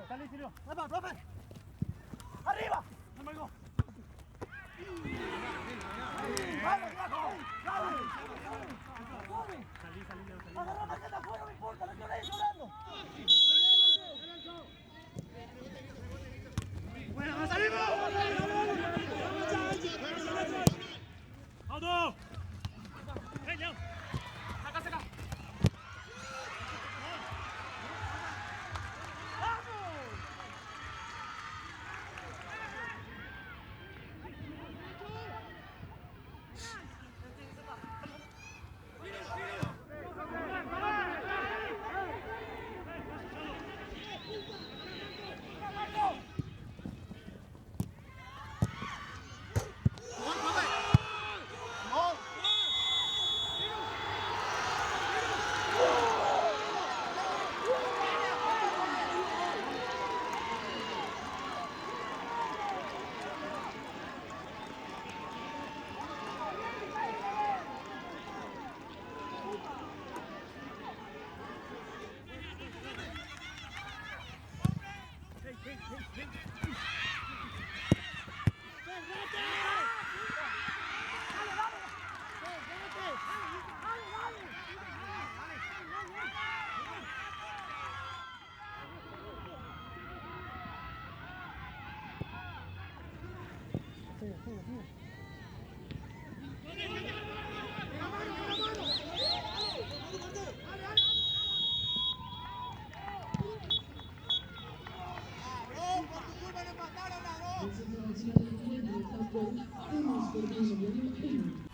Salí, Silvio. ¡Vamos, profe! ¡Arriba! ¡No me go! ¡Vale, viejo! ¡Dale! Salí. Agarra la gente afuera, no importa, no estoy llorando. ¡Bueno, salimos! ¡Auto! ¡Ven, ya! ¡Saca! Esta es la acción de campo 1 por 1.